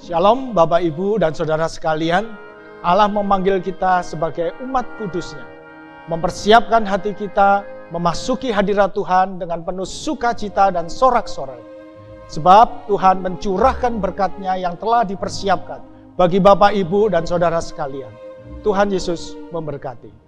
Shalom Bapak Ibu dan Saudara sekalian, Allah memanggil kita sebagai umat kudus-Nya, mempersiapkan hati kita memasuki hadirat Tuhan dengan penuh sukacita dan sorak-sorai. Sebab Tuhan mencurahkan berkat-Nya yang telah dipersiapkan bagi Bapak Ibu dan Saudara sekalian. Tuhan Yesus memberkati.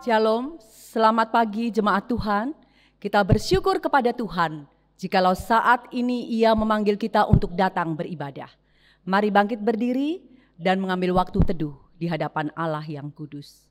Shalom, selamat pagi jemaat Tuhan. Kita bersyukur kepada Tuhan jikalau saat ini Ia memanggil kita untuk datang beribadah. Mari bangkit berdiri dan mengambil waktu teduh di hadapan Allah yang kudus.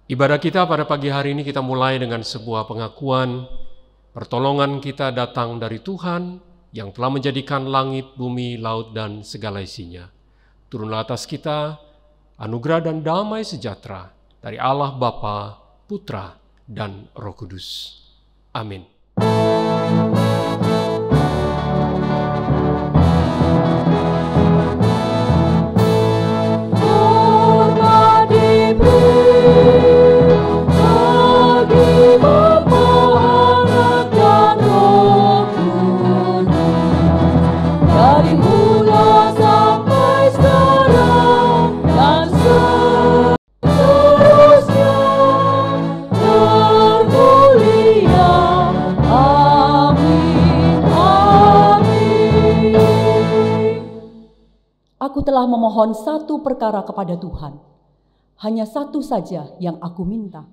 Ibadah kita pada pagi hari ini kita mulai dengan sebuah pengakuan pertolongan kita datang dari Tuhan yang telah menjadikan langit, bumi, laut, dan segala isinya. Turunlah atas kita anugerah dan damai sejahtera dari Allah Bapa, Putra, dan Roh Kudus. Amin. Aku telah memohon satu perkara kepada Tuhan, hanya satu saja yang aku minta.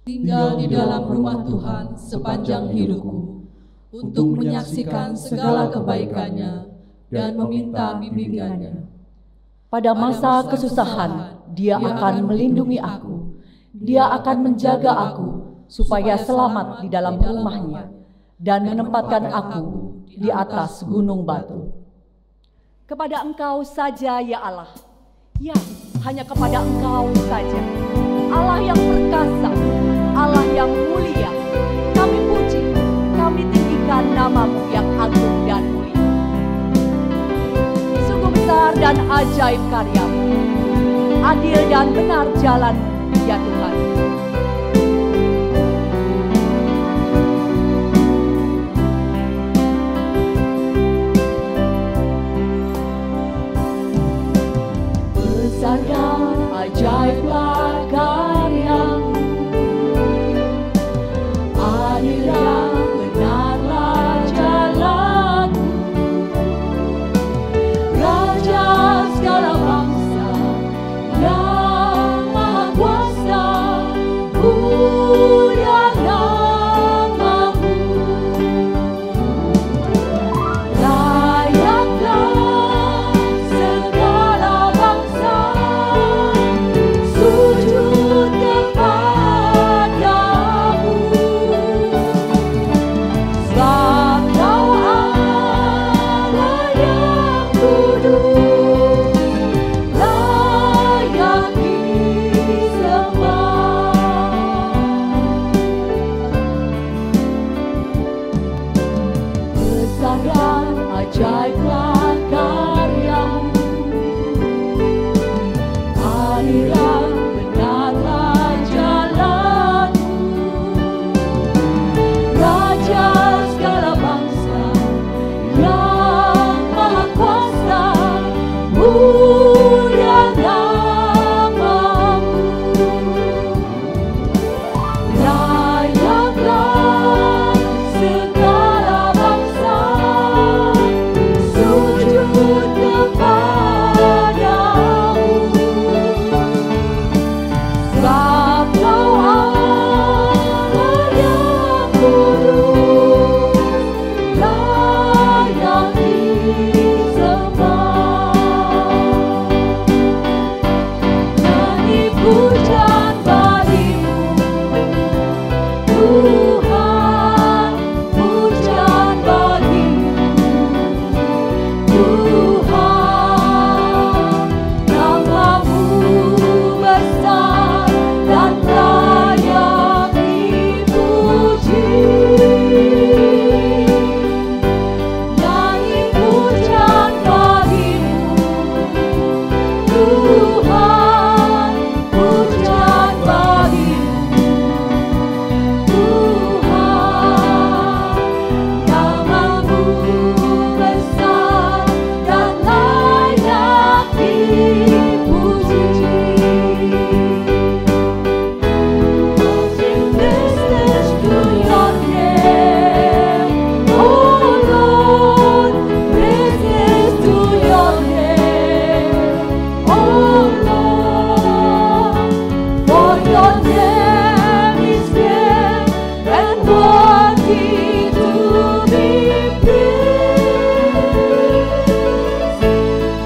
Tinggal di dalam rumah Tuhan sepanjang hidupku, untuk menyaksikan segala kebaikan-Nya dan meminta bimbingan-Nya. Pada masa kesusahan, Dia akan melindungi aku. Dia akan menjaga aku supaya selamat di dalam rumahnya dan menempatkan aku di atas gunung batu. Kepada Engkau saja ya Allah, ya hanya kepada Engkau saja, Allah yang perkasa, Allah yang mulia, kami puji, kami tinggikan nama-Mu yang agung dan mulia. Sungguh besar dan ajaib karya-Mu, adil dan benar jalan-Mu ya Tuhan. Besar dan ajaiblah karya-Mu, adil dan benarlah jalan-Mu. Raja segala bangsa yang maha kuasa, mulia nama-Mu. Layaklah segala bangsa sujud kepadamu, sebab Kau Allah yang kudus, layak disembah. Besar dan ajaiblah karya-Mu, adil dan benarlah jalan-Mu. Raja segala bangsa yang maha kuasa, mulia nama-Mu. Layaklah segala bangsa sujud kepadamu, sebab Kau Allah yang kudus, layak disembah. Nyanyi pujian bagi-Mu Tuhan, pujian bagi-Mu Tuhan. Nama-Mu besar dan layak dipuji. Nyanyi pujian bagi-Mu Tuhan, pujian bagi-Mu Tuhan. Nama-Mu besar dan layak dipuji. Sing praises to Your name, oh Lord, praises to Your name, oh Lord, for Your name is great and worthy to be praised.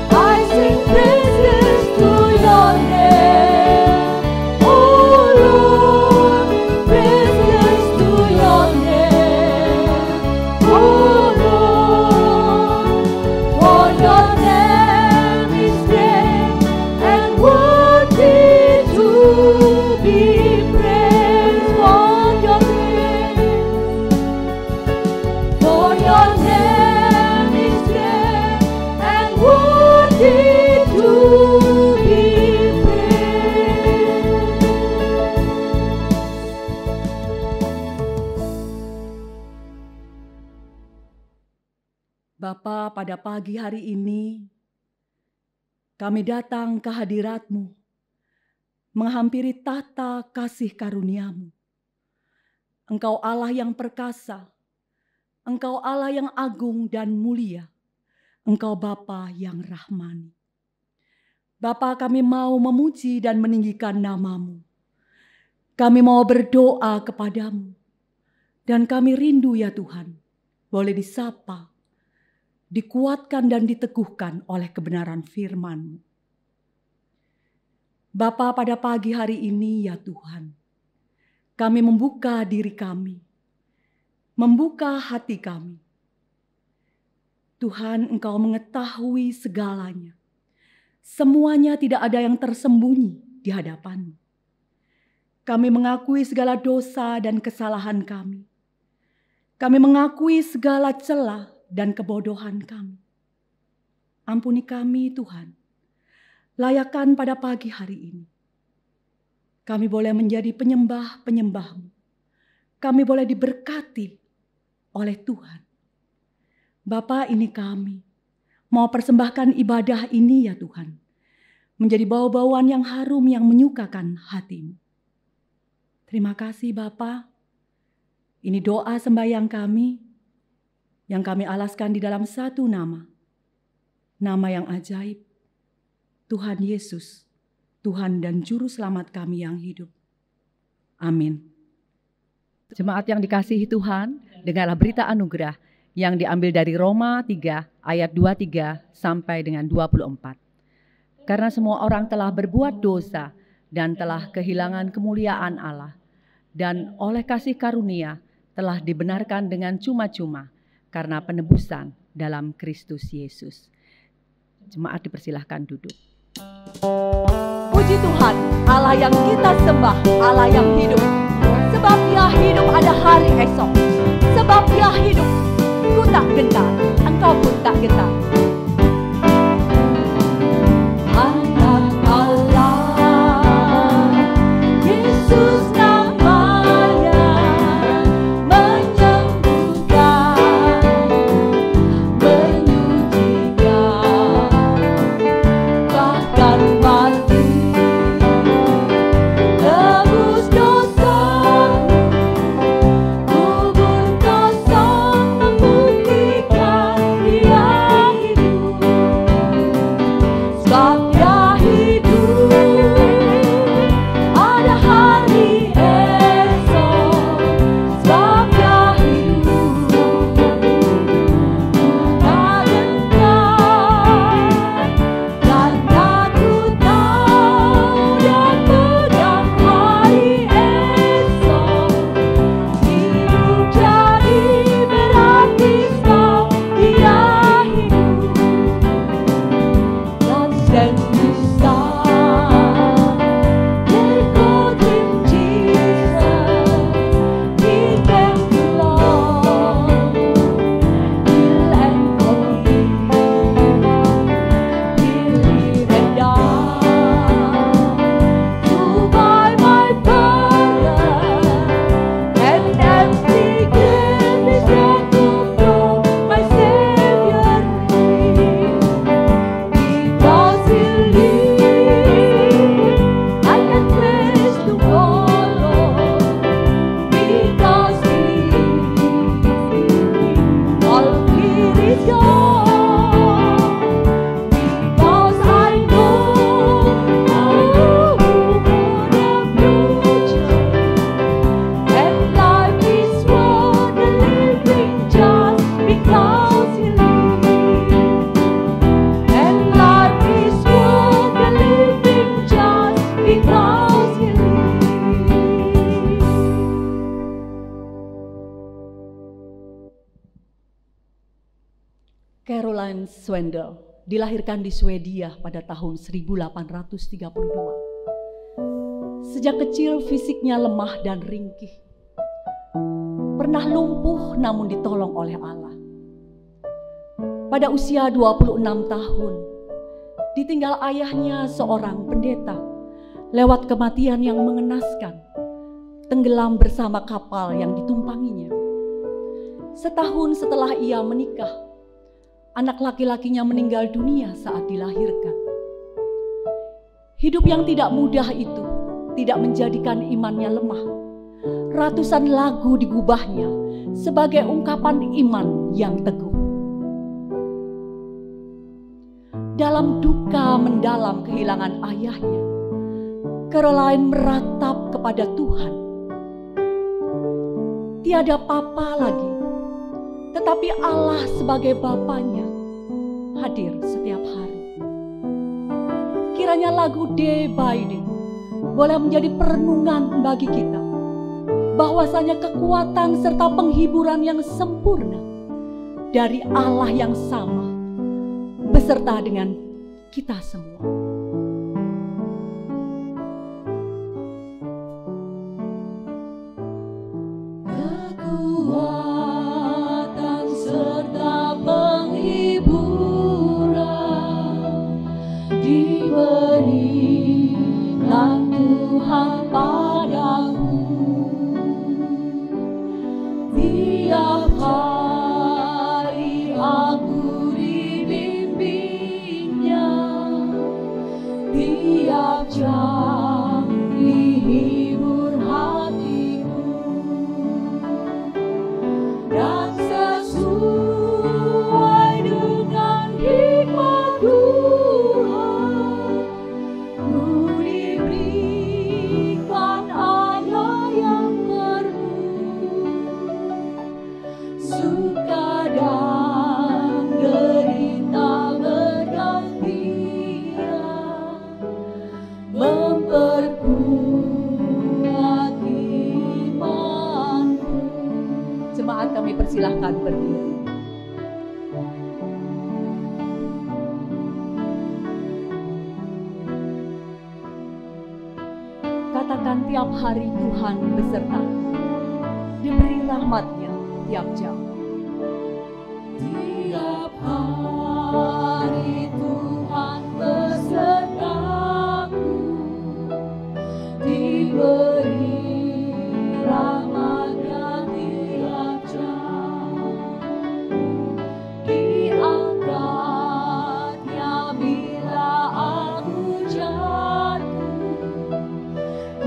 I sing praises to Your name, oh Lord, praises to Your name, oh Lord, for Your name is great and worthy to be praised. For Your name is great and worthy to be praised. Bapa, pada pagi hari ini kami datang ke hadirat-Mu, menghampiri tahta kasih karunia-Mu. Engkau Allah yang perkasa, Engkau Allah yang agung dan mulia, Engkau Bapa yang rahmani. Bapa, kami mau memuji dan meninggikan nama-Mu. Kami mau berdoa kepadamu. Dan kami rindu ya Tuhan, boleh disapa, dikuatkan dan diteguhkan oleh kebenaran firman-Mu. Bapa, pada pagi hari ini ya Tuhan, kami membuka diri kami, membuka hati kami. Tuhan, Engkau mengetahui segalanya. Semuanya, tidak ada yang tersembunyi di hadapan-Mu. Kami mengakui segala dosa dan kesalahan kami. Kami mengakui segala celah dan kebodohan kami. Ampuni kami Tuhan. Layakan pada pagi hari ini. Kami boleh menjadi penyembah-penyembah-Mu. Kami boleh diberkati oleh Tuhan. Bapa, ini kami mau persembahkan ibadah ini ya Tuhan. Menjadi bau-bauan yang harum yang menyukakan hati-Mu. Terima kasih Bapa. Ini doa sembahyang kami yang kami alaskan di dalam satu nama. Nama yang ajaib. Tuhan Yesus, Tuhan dan Juru Selamat kami yang hidup. Amin. Jemaat yang dikasihi Tuhan, dengarlah berita anugerah yang diambil dari Roma 3 ayat 23 sampai dengan 24. Karena semua orang telah berbuat dosa dan telah kehilangan kemuliaan Allah, dan oleh kasih karunia telah dibenarkan dengan cuma-cuma karena penebusan dalam Kristus Yesus. Jemaat dipersilahkan duduk. Puji Tuhan, Allah yang kita sembah, Allah yang hidup. Sebab Dia hidup ada hari esok. Sebab Dia hidup, ku tak gentar, engkau pun tak gentar. Anak Allah, Yesus namanya, menyembuhkan, menyucikan, bahkan mati, tebus dosamu, kubur kosong membuktikan Dia hidup. Sebab Dia hidup, ada hari esok. Sebab Dia hidup, tak gentar, karena ku tahu Dia pedang hari esok. Hidup jadi berarti sebab Dia hidup. God sent His Son, they called Him Jesus. He came to love, heal and forgive. He lived and died to buy my pardon, and empty grave is where to throw my Savior free. Because He lives, I can place to follow. Because He lives, all fear is gone. Because I know for the future, and life is worth the living just because He lives. And life is worth the living just because He lives. Caroline Swendel dilahirkan di Swedia pada tahun 1832. Sejak kecil fisiknya lemah dan ringkih. Pernah lumpuh namun ditolong oleh Allah. Pada usia 26 tahun, ditinggal ayahnya seorang pendeta lewat kematian yang mengenaskan, tenggelam bersama kapal yang ditumpanginya. Setahun setelah ia menikah, anak laki-lakinya meninggal dunia saat dilahirkan. Hidup yang tidak mudah itu tidak menjadikan imannya lemah. Ratusan lagu digubahnya sebagai ungkapan iman yang teguh. Dalam duka mendalam kehilangan ayahnya, Caroline meratap kepada Tuhan. Tiada papa lagi, tetapi Allah sebagai Bapanya hadir setiap hari. Kiranya lagu Day by Day boleh menjadi perenungan bagi kita, bahwasanya kekuatan serta penghiburan yang sempurna dari Allah yang sama beserta dengan kita semua. Kekuatan serta penghiburan diberikan Tuhan padaku. Tiap hari aku dibimbingnya, tiap jam dihibur hatiku, dan sesuai dengan hikmat Tuhan, ku diberikan ayah yang penuh suka dan derita bergantian, memperkuat imanku. Jemaat, kami persilahkan berdiri. Katakan, tiap hari Tuhan beserta, diberi rahmat-Nya tiap jam. Tiap hari Tuhan besertaku, diberi rahmat-Nya tiap jam, diangkat-Nya bila aku jatuh,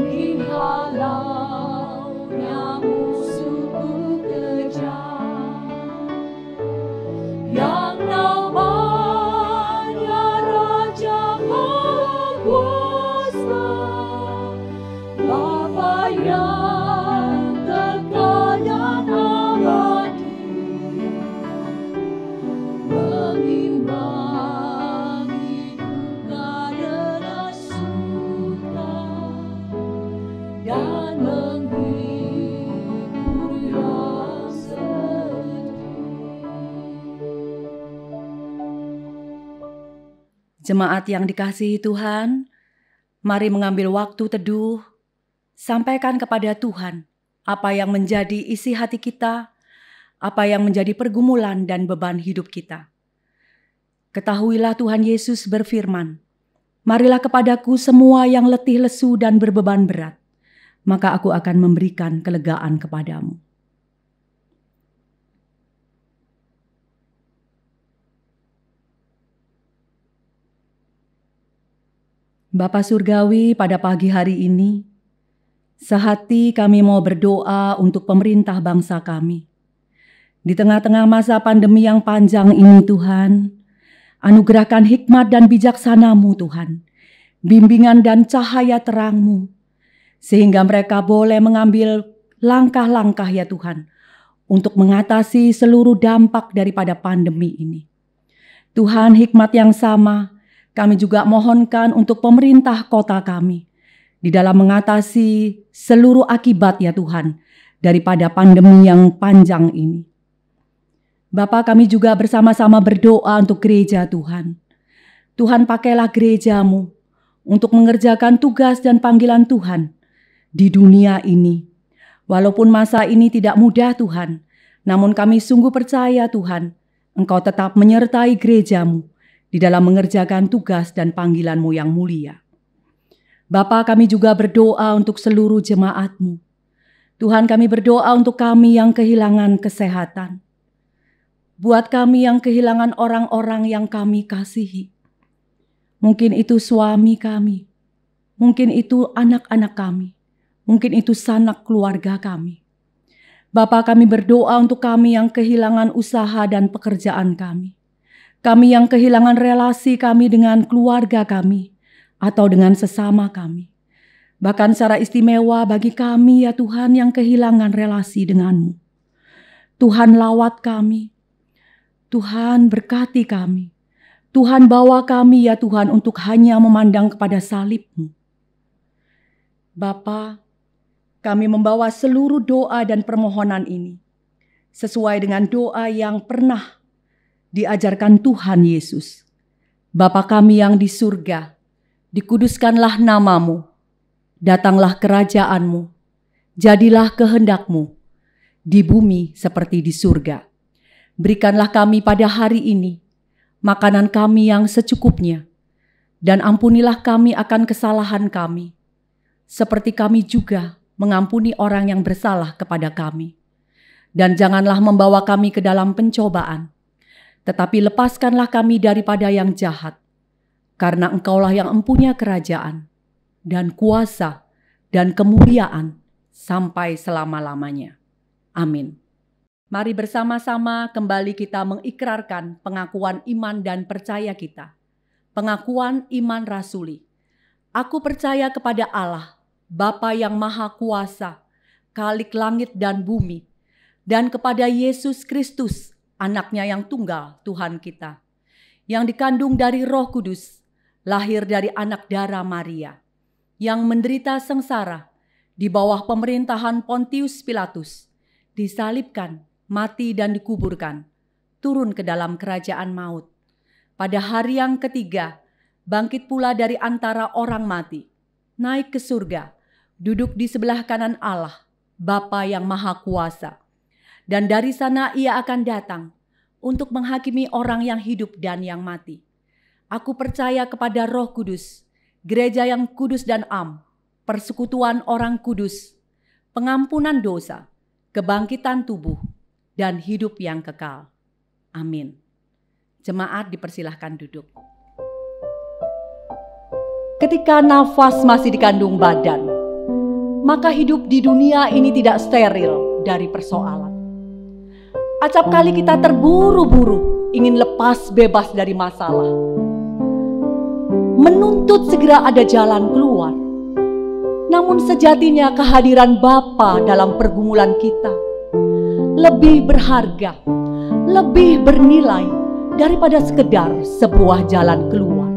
dihalau-Nya musuhku kejam, yang namanya Raja Maha Kuasa, Bapa yang kekal dan abadi, mengimbangi duka dengan suka, dan menghibur yang sedih. Jemaat yang dikasihi Tuhan, mari mengambil waktu teduh, sampaikan kepada Tuhan apa yang menjadi isi hati kita, apa yang menjadi pergumulan dan beban hidup kita. Ketahuilah Tuhan Yesus berfirman, "Marilah kepadaku semua yang letih lesu dan berbeban berat, maka aku akan memberikan kelegaan kepadamu." Bapa Surgawi, pada pagi hari ini, sehati kami mau berdoa untuk pemerintah bangsa kami. Di tengah-tengah masa pandemi yang panjang ini Tuhan, anugerahkan hikmat dan bijaksana-Mu Tuhan, bimbingan dan cahaya terang-Mu, sehingga mereka boleh mengambil langkah-langkah ya Tuhan, untuk mengatasi seluruh dampak daripada pandemi ini. Tuhan, hikmat yang sama kami juga mohonkan untuk pemerintah kota kami, di dalam mengatasi seluruh akibat ya Tuhan, daripada pandemi yang panjang ini. Bapa, kami juga bersama-sama berdoa untuk gereja Tuhan. Tuhan, pakailah gereja-Mu untuk mengerjakan tugas dan panggilan Tuhan di dunia ini. Walaupun masa ini tidak mudah Tuhan, namun kami sungguh percaya Tuhan, Engkau tetap menyertai gereja-Mu di dalam mengerjakan tugas dan panggilan-Mu yang mulia. Bapa, kami juga berdoa untuk seluruh jemaat-Mu. Tuhan, kami berdoa untuk kami yang kehilangan kesehatan. Buat kami yang kehilangan orang-orang yang kami kasihi. Mungkin itu suami kami, mungkin itu anak-anak kami, mungkin itu sanak keluarga kami. Bapa, kami berdoa untuk kami yang kehilangan usaha dan pekerjaan kami. Kami yang kehilangan relasi kami dengan keluarga kami atau dengan sesama kami. Bahkan secara istimewa bagi kami ya Tuhan yang kehilangan relasi dengan-Mu. Tuhan, lawat kami. Tuhan, berkati kami. Tuhan, bawa kami ya Tuhan untuk hanya memandang kepada salib-Mu. Bapa, kami membawa seluruh doa dan permohonan ini sesuai dengan doa yang pernah diajarkan Tuhan Yesus. Bapa kami yang di surga, dikuduskanlah namamu, datanglah kerajaan-Mu, jadilah kehendak-Mu di bumi seperti di surga. Berikanlah kami pada hari ini makanan kami yang secukupnya, dan ampunilah kami akan kesalahan kami, seperti kami juga mengampuni orang yang bersalah kepada kami. Dan janganlah membawa kami ke dalam pencobaan, tetapi lepaskanlah kami daripada yang jahat. Karena Engkaulah yang empunya kerajaan, dan kuasa, dan kemuliaan, sampai selama-lamanya. Amin. Mari bersama-sama kembali kita mengikrarkan pengakuan iman dan percaya kita. Pengakuan iman rasuli. Aku percaya kepada Allah, Bapa yang Maha Kuasa, Khalik langit dan bumi, dan kepada Yesus Kristus, Anaknya yang tunggal, Tuhan kita, yang dikandung dari Roh Kudus, lahir dari anak darah Maria, yang menderita sengsara di bawah pemerintahan Pontius Pilatus, disalibkan, mati dan dikuburkan, turun ke dalam kerajaan maut. Pada hari yang ketiga, bangkit pula dari antara orang mati, naik ke surga, duduk di sebelah kanan Allah, Bapa yang Maha Kuasa. Dan dari sana ia akan datang untuk menghakimi orang yang hidup dan yang mati. Aku percaya kepada Roh Kudus, gereja yang kudus dan am, persekutuan orang kudus, pengampunan dosa, kebangkitan tubuh, dan hidup yang kekal. Amin. Jemaat dipersilahkan duduk. Ketika nafas masih dikandung badan, maka hidup di dunia ini tidak steril dari persoalan. Acap kali kita terburu-buru ingin lepas bebas dari masalah, menuntut segera ada jalan keluar. Namun sejatinya kehadiran Bapa dalam pergumulan kita lebih berharga, lebih bernilai daripada sekedar sebuah jalan keluar.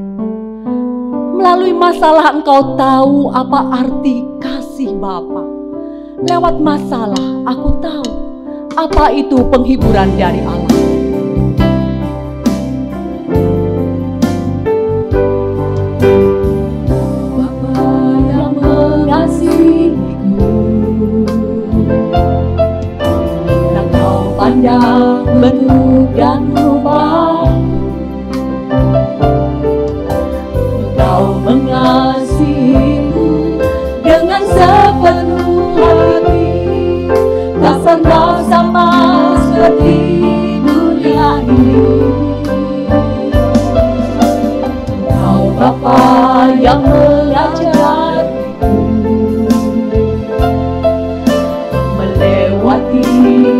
Melalui masalah engkau tahu apa arti kasih Bapa. Lewat masalah aku tahu apa itu penghiburan dari Allah. Bapa yang mengasihiku, Engkau pandang bentuk dan rupa, Engkau mengasihiku dengan sepenuh hati. Tak pernah sama seperti dunia ini. Engkau Bapa yang mengajariku melewati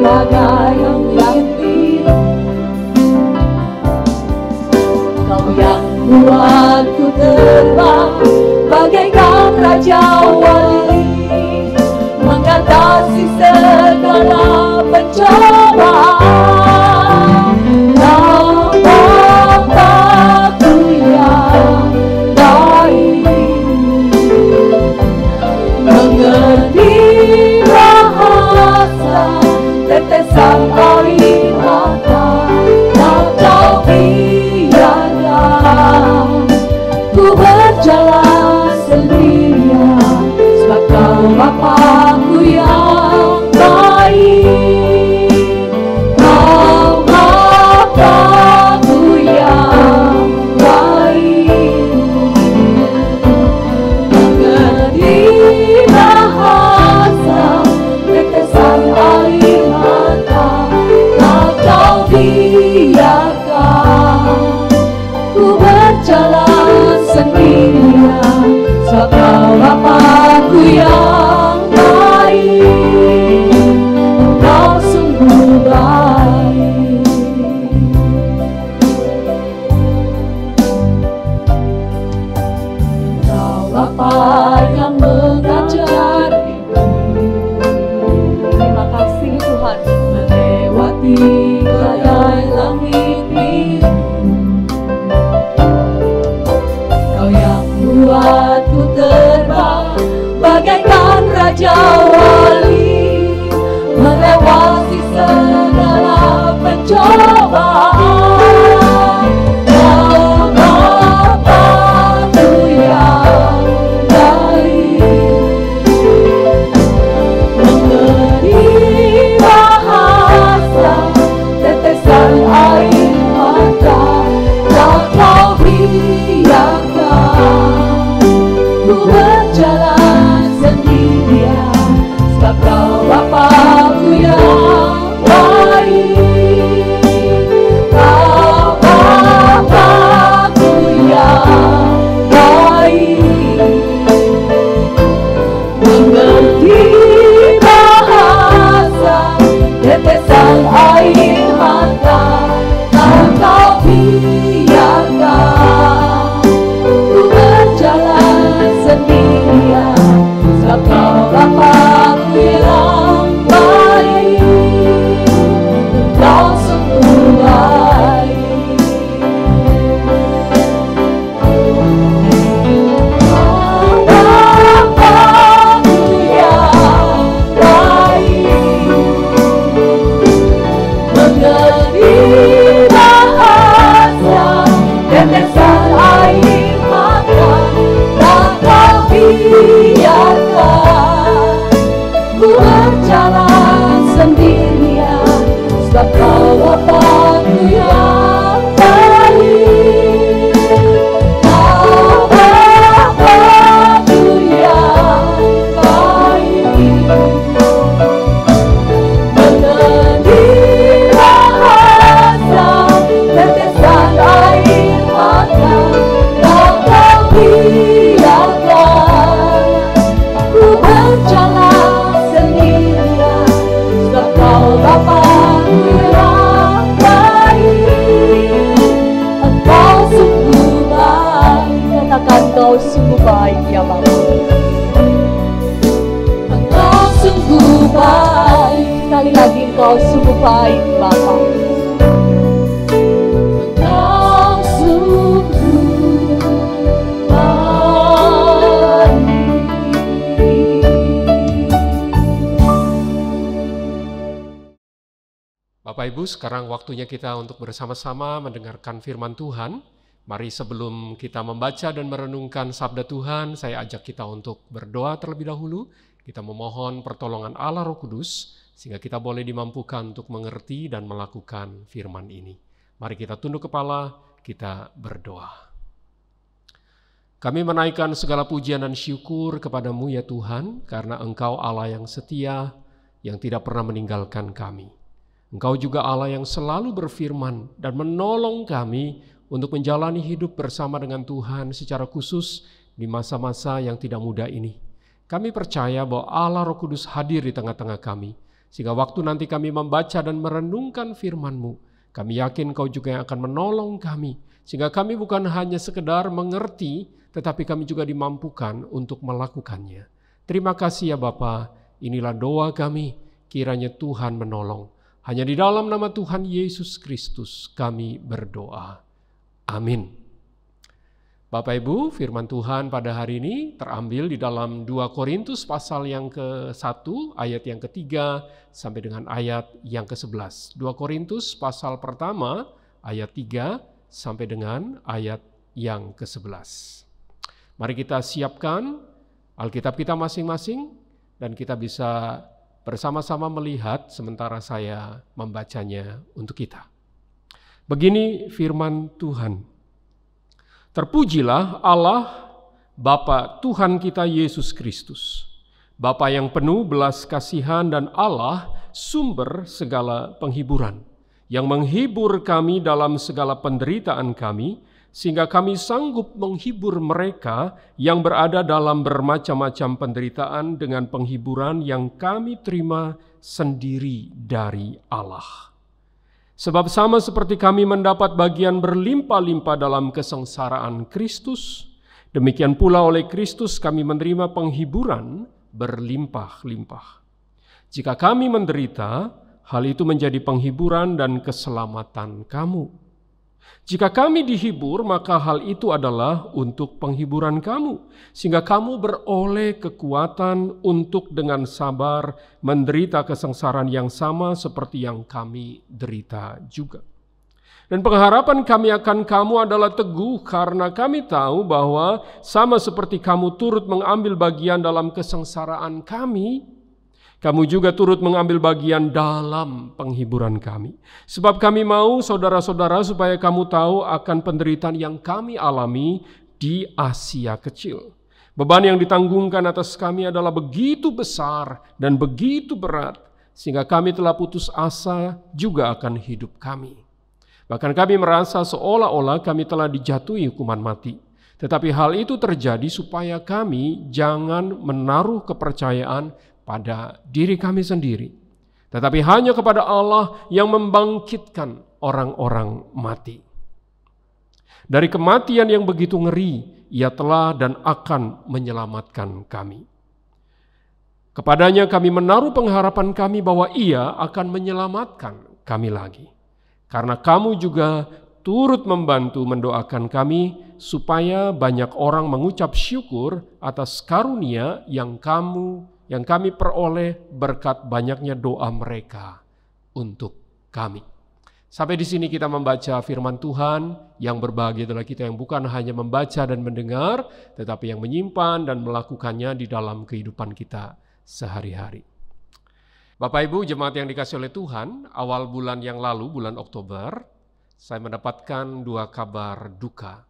badai yang latih. Kau yang buatku terbang bagaikan raja wali, mengatasi segala pencobaan. Kau Bapa-Ku yang baik, mengerti bahasa tetesan air mata. Tak Kau biarkan ku berjalan sendirian, sebab Kau Bapa-Ku yang baik. Kau Bapa-Ku yang baik, mengerti bahasa tetesan air mata. Tak Kau biarkan ku berjalan sendirian, sebab Kau Bapa-Ku yang baik. Kau sungguh baik. Kau Bapa yang mengajariku. Terima kasih Tuhan, melewati badai langit biru. Kau yang buatku terbang Bapak Ibu, sekarang waktunya kita untuk bersama-sama mendengarkan firman Tuhan. Mari sebelum kita membaca dan merenungkan sabda Tuhan, saya ajak kita untuk berdoa terlebih dahulu. Kita memohon pertolongan Allah Roh Kudus, sehingga kita boleh dimampukan untuk mengerti dan melakukan firman ini. Mari kita tunduk kepala, kita berdoa. Kami menaikkan segala pujian dan syukur kepadamu ya Tuhan, karena Engkau Allah yang setia, yang tidak pernah meninggalkan kami. Engkau juga Allah yang selalu berfirman dan menolong kami untuk menjalani hidup bersama dengan Tuhan secara khusus di masa-masa yang tidak mudah ini. Kami percaya bahwa Allah Roh Kudus hadir di tengah-tengah kami, sehingga waktu nanti kami membaca dan merenungkan firman-Mu, kami yakin Engkau juga yang akan menolong kami, sehingga kami bukan hanya sekedar mengerti, tetapi kami juga dimampukan untuk melakukannya. Terima kasih ya Bapa, inilah doa kami, kiranya Tuhan menolong. Hanya di dalam nama Tuhan Yesus Kristus kami berdoa. Amin. Bapak Ibu, firman Tuhan pada hari ini terambil di dalam 2 Korintus pasal yang ke-1, ayat yang ke-3 sampai dengan ayat yang ke-11. 2 Korintus pasal pertama, ayat 3 sampai dengan ayat yang ke-11. Mari kita siapkan Alkitab kita masing-masing dan kita bisa bersama-sama melihat sementara saya membacanya untuk kita. Begini firman Tuhan. Terpujilah Allah, Bapa Tuhan kita Yesus Kristus, Bapa yang penuh belas kasihan dan Allah sumber segala penghiburan, yang menghibur kami dalam segala penderitaan kami, sehingga kami sanggup menghibur mereka yang berada dalam bermacam-macam penderitaan dengan penghiburan yang kami terima sendiri dari Allah. Sebab sama seperti kami mendapat bagian berlimpah-limpah dalam kesengsaraan Kristus, demikian pula oleh Kristus kami menerima penghiburan berlimpah-limpah. Jika kami menderita, hal itu menjadi penghiburan dan keselamatan kamu. Jika kami dihibur, maka hal itu adalah untuk penghiburan kamu, sehingga kamu beroleh kekuatan untuk dengan sabar menderita kesengsaraan yang sama seperti yang kami derita juga. Dan pengharapan kami akan kamu adalah teguh karena kami tahu bahwa sama seperti kamu turut mengambil bagian dalam kesengsaraan kami, kamu juga turut mengambil bagian dalam penghiburan kami. Sebab kami mau saudara-saudara supaya kamu tahu akan penderitaan yang kami alami di Asia Kecil. Beban yang ditanggungkan atas kami adalah begitu besar dan begitu berat, sehingga kami telah putus asa juga akan hidup kami. Bahkan kami merasa seolah-olah kami telah dijatuhi hukuman mati. Tetapi hal itu terjadi supaya kami jangan menaruh kepercayaan pada diri kami sendiri, tetapi hanya kepada Allah yang membangkitkan orang-orang mati. Dari kematian yang begitu ngeri, Ia telah dan akan menyelamatkan kami. Kepadanya kami menaruh pengharapan kami bahwa Ia akan menyelamatkan kami lagi. Karena kamu juga turut membantu mendoakan kami supaya banyak orang mengucap syukur atas karunia yang kami peroleh berkat banyaknya doa mereka untuk kami. Sampai di sini kita membaca firman Tuhan. Yang berbahagia adalah kita yang bukan hanya membaca dan mendengar, tetapi yang menyimpan dan melakukannya di dalam kehidupan kita sehari-hari. Bapak Ibu jemaat yang dikasihi oleh Tuhan, awal bulan yang lalu, bulan Oktober, saya mendapatkan 2 kabar duka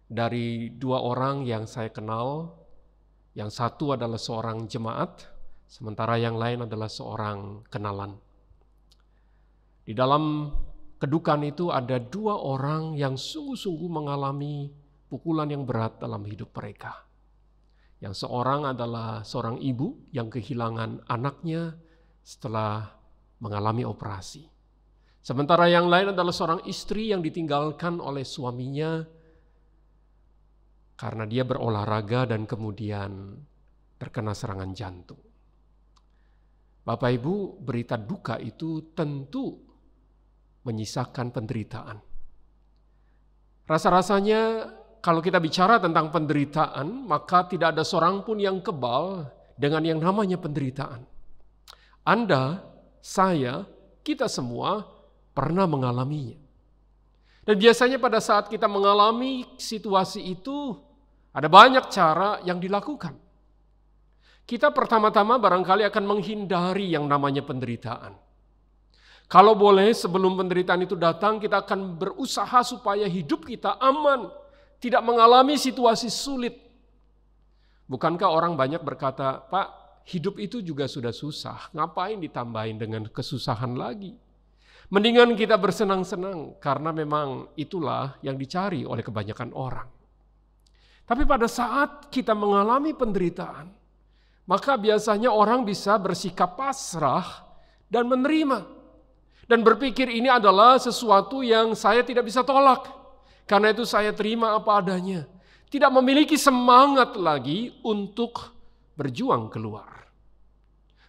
dari 2 orang yang saya kenal. Yang satu adalah seorang jemaat, sementara yang lain adalah seorang kenalan. Di dalam kedukaan itu ada 2 orang yang sungguh-sungguh mengalami pukulan yang berat dalam hidup mereka. Yang seorang adalah seorang ibu yang kehilangan anaknya setelah mengalami operasi. Sementara yang lain adalah seorang istri yang ditinggalkan oleh suaminya karena dia berolahraga dan kemudian terkena serangan jantung. Bapak Ibu, berita duka itu tentu menyisakan penderitaan. Rasa-rasanya kalau kita bicara tentang penderitaan, maka tidak ada seorang pun yang kebal dengan yang namanya penderitaan. Anda, saya, kita semua pernah mengalaminya. Dan biasanya pada saat kita mengalami situasi itu, ada banyak cara yang dilakukan. Kita pertama-tama barangkali akan menghindari yang namanya penderitaan. Kalau boleh sebelum penderitaan itu datang, kita akan berusaha supaya hidup kita aman, tidak mengalami situasi sulit. Bukankah orang banyak berkata, Pak, hidup itu juga sudah susah, ngapain ditambahin dengan kesusahan lagi? Mendingan kita bersenang-senang, karena memang itulah yang dicari oleh kebanyakan orang. Tapi pada saat kita mengalami penderitaan, maka biasanya orang bisa bersikap pasrah dan menerima. Dan berpikir ini adalah sesuatu yang saya tidak bisa tolak. Karena itu saya terima apa adanya. Tidak memiliki semangat lagi untuk berjuang keluar.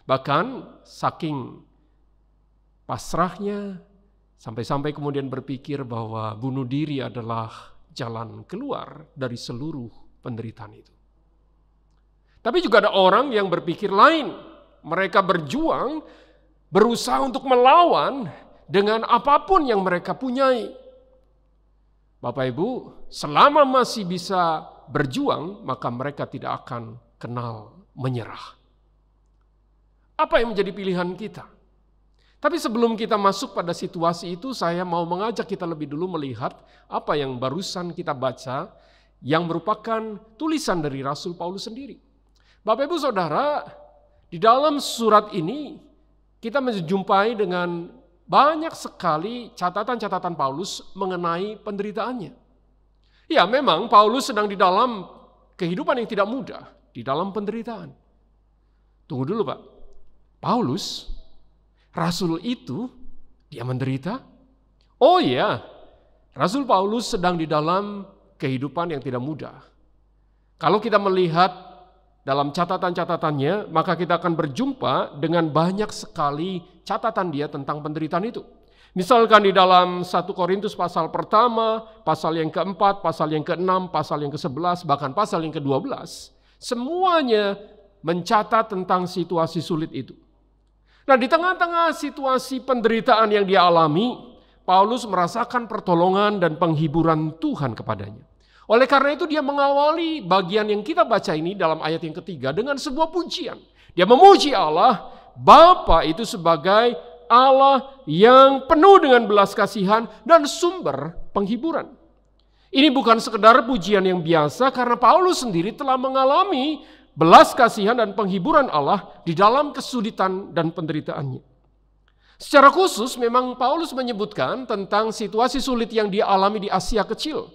Bahkan saking pasrahnya, sampai-sampai kemudian berpikir bahwa bunuh diri adalah jalan keluar dari seluruh penderitaan itu. Tapi juga ada orang yang berpikir lain. Mereka berjuang, berusaha untuk melawan dengan apapun yang mereka punyai. Bapak Ibu, selama masih bisa berjuang, maka mereka tidak akan kenal menyerah. Apa yang menjadi pilihan kita? Tapi sebelum kita masuk pada situasi itu, saya mau mengajak kita lebih dulu melihat apa yang barusan kita baca, yang merupakan tulisan dari Rasul Paulus sendiri. Bapak Ibu Saudara, di dalam surat ini, kita menjumpai dengan banyak sekali catatan-catatan Paulus mengenai penderitaannya. Ya, memang Paulus sedang di dalam kehidupan yang tidak mudah, di dalam penderitaan. Tunggu dulu Pak, Paulus, Rasul itu, dia menderita? Oh iya, Rasul Paulus sedang di dalam kehidupan yang tidak mudah. Kalau kita melihat dalam catatan-catatannya, maka kita akan berjumpa dengan banyak sekali catatan dia tentang penderitaan itu. Misalkan di dalam 1 Korintus pasal pertama, pasal yang keempat, pasal yang keenam, pasal yang ke-11, bahkan pasal yang ke-12, semuanya mencatat tentang situasi sulit itu. Nah, di tengah-tengah situasi penderitaan yang dia alami, Paulus merasakan pertolongan dan penghiburan Tuhan kepadanya. Oleh karena itu dia mengawali bagian yang kita baca ini dalam ayat yang ketiga dengan sebuah pujian. Dia memuji Allah, Bapa itu sebagai Allah yang penuh dengan belas kasihan dan sumber penghiburan. Ini bukan sekedar pujian yang biasa karena Paulus sendiri telah mengalami belas kasihan dan penghiburan Allah di dalam kesulitan dan penderitaannya. Secara khusus memang Paulus menyebutkan tentang situasi sulit yang dia alami di Asia Kecil.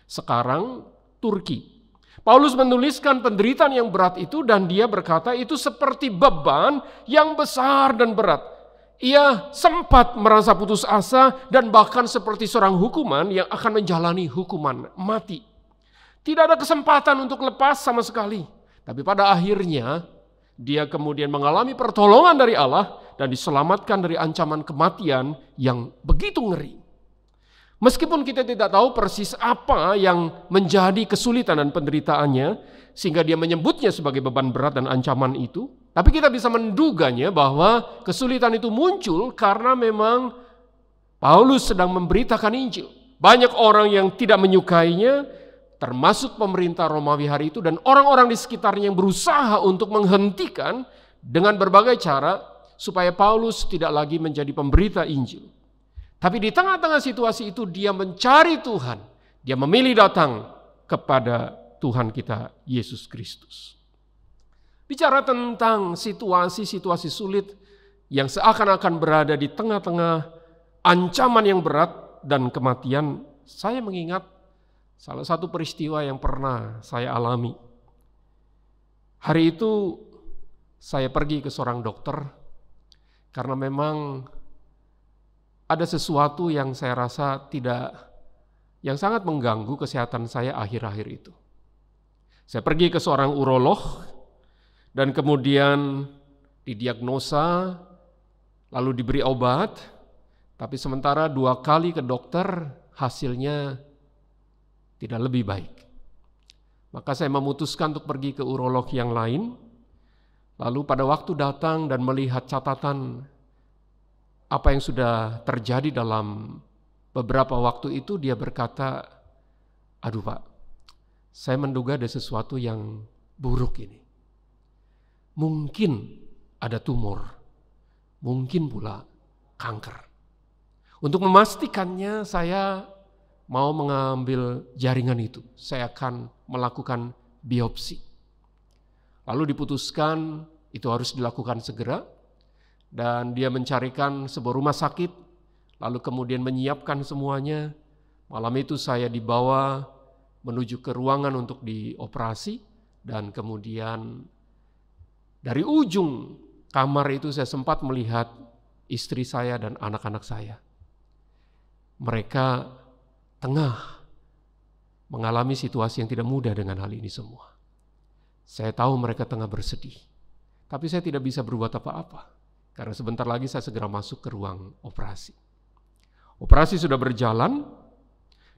Sekarang Turki. Paulus menuliskan penderitaan yang berat itu dan dia berkata itu seperti beban yang besar dan berat. Ia sempat merasa putus asa dan bahkan seperti seorang hukuman yang akan menjalani hukuman mati. Tidak ada kesempatan untuk lepas sama sekali. Tapi pada akhirnya dia kemudian mengalami pertolongan dari Allah dan diselamatkan dari ancaman kematian yang begitu ngeri. Meskipun kita tidak tahu persis apa yang menjadi kesulitan dan penderitaannya, sehingga dia menyebutnya sebagai beban berat dan ancaman itu, tapi kita bisa menduganya bahwa kesulitan itu muncul karena memang Paulus sedang memberitakan Injil. Banyak orang yang tidak menyukainya, termasuk pemerintah Romawi hari itu dan orang-orang di sekitarnya yang berusaha untuk menghentikan dengan berbagai cara supaya Paulus tidak lagi menjadi pemberita Injil. Tapi di tengah-tengah situasi itu dia mencari Tuhan. Dia memilih datang kepada Tuhan kita Yesus Kristus. Bicara tentang situasi-situasi sulit yang seakan-akan berada di tengah-tengah ancaman yang berat dan kematian, saya mengingat salah satu peristiwa yang pernah saya alami. Hari itu saya pergi ke seorang dokter karena memang ada sesuatu yang saya rasa yang sangat mengganggu kesehatan saya akhir-akhir itu. Saya pergi ke seorang urolog dan kemudian didiagnosa, lalu diberi obat, tapi sementara 2 kali ke dokter hasilnya tidak lebih baik. Maka saya memutuskan untuk pergi ke urolog yang lain, lalu pada waktu datang dan melihat catatan apa yang sudah terjadi dalam beberapa waktu itu, dia berkata, aduh Pak, saya menduga ada sesuatu yang buruk ini. Mungkin ada tumor, mungkin pula kanker. Untuk memastikannya saya mau mengambil jaringan itu, saya akan melakukan biopsi. Lalu diputuskan itu harus dilakukan segera, dan dia mencarikan sebuah rumah sakit, lalu kemudian menyiapkan semuanya. Malam itu saya dibawa menuju ke ruangan untuk dioperasi, dan kemudian dari ujung kamar itu saya sempat melihat istri saya dan anak-anak saya. Mereka tengah mengalami situasi yang tidak mudah dengan hal ini semua. Saya tahu mereka tengah bersedih, tapi saya tidak bisa berbuat apa-apa. Karena sebentar lagi saya segera masuk ke ruang operasi. Operasi sudah berjalan,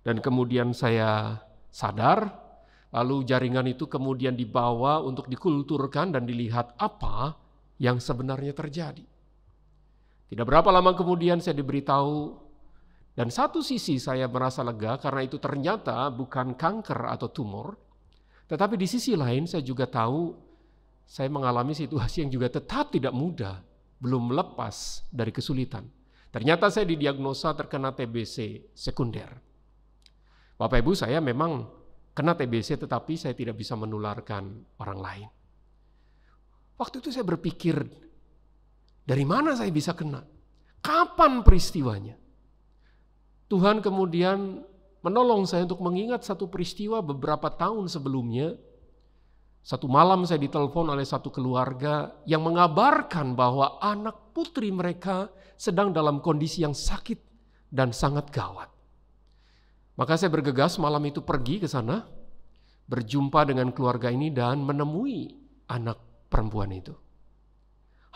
dan kemudian saya sadar, lalu jaringan itu kemudian dibawa untuk dikulturkan dan dilihat apa yang sebenarnya terjadi. Tidak berapa lama kemudian saya diberitahu, dan satu sisi saya merasa lega karena itu ternyata bukan kanker atau tumor, tetapi di sisi lain saya juga tahu saya mengalami situasi yang juga tetap tidak mudah, belum lepas dari kesulitan. Ternyata saya didiagnosa terkena TBC sekunder. Bapak Ibu, saya memang kena TBC tetapi saya tidak bisa menularkan orang lain. Waktu itu saya berpikir, dari mana saya bisa kena? Kapan peristiwanya? Tuhan kemudian menolong saya untuk mengingat satu peristiwa beberapa tahun sebelumnya. Satu malam saya ditelepon oleh satu keluarga yang mengabarkan bahwa anak putri mereka sedang dalam kondisi yang sakit dan sangat gawat. Maka saya bergegas malam itu pergi ke sana, berjumpa dengan keluarga ini dan menemui anak perempuan itu.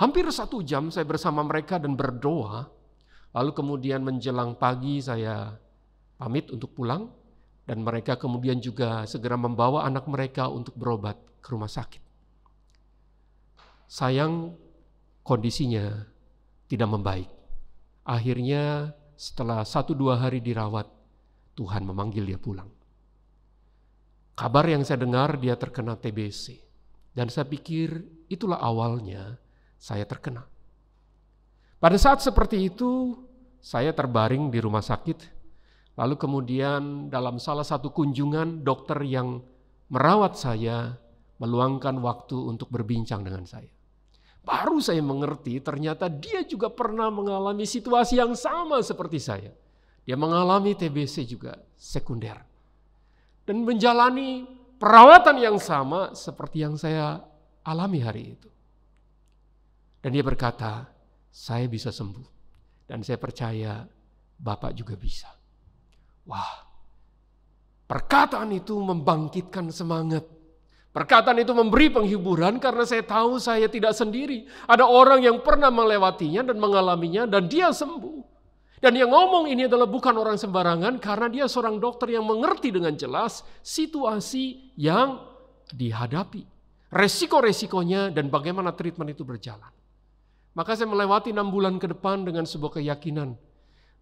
Hampir 1 jam saya bersama mereka dan berdoa, lalu kemudian menjelang pagi saya pamit untuk pulang, dan mereka kemudian juga segera membawa anak mereka untuk berobat ke rumah sakit. Sayang, kondisinya tidak membaik. Akhirnya setelah 1-2 hari dirawat, Tuhan memanggil dia pulang. Kabar yang saya dengar dia terkena TBC. Dan saya pikir itulah awalnya saya terkena. Pada saat seperti itu, saya terbaring di rumah sakit. Lalu kemudian dalam salah satu kunjungan, dokter yang merawat saya meluangkan waktu untuk berbincang dengan saya. Baru saya mengerti ternyata dia juga pernah mengalami situasi yang sama seperti saya. Dia mengalami TBC juga sekunder. Dan menjalani perawatan yang sama seperti yang saya alami hari itu. Dan dia berkata, saya bisa sembuh. Dan saya percaya Bapak juga bisa. Wah, perkataan itu membangkitkan semangat. Perkataan itu memberi penghiburan karena saya tahu saya tidak sendiri. Ada orang yang pernah melewatinya dan mengalaminya dan dia sembuh. Dan yang ngomong ini adalah bukan orang sembarangan karena dia seorang dokter yang mengerti dengan jelas situasi yang dihadapi. Resiko-resikonya dan bagaimana treatment itu berjalan. Maka saya melewati 6 bulan ke depan dengan sebuah keyakinan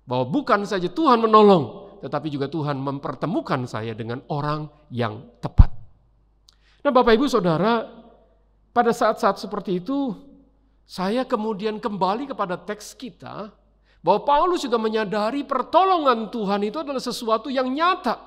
bahwa bukan saja Tuhan menolong, tetapi juga Tuhan mempertemukan saya dengan orang yang tepat. Nah Bapak Ibu Saudara, pada saat-saat seperti itu, saya kemudian kembali kepada teks kita, bahwa Paulus juga menyadari pertolongan Tuhan itu adalah sesuatu yang nyata.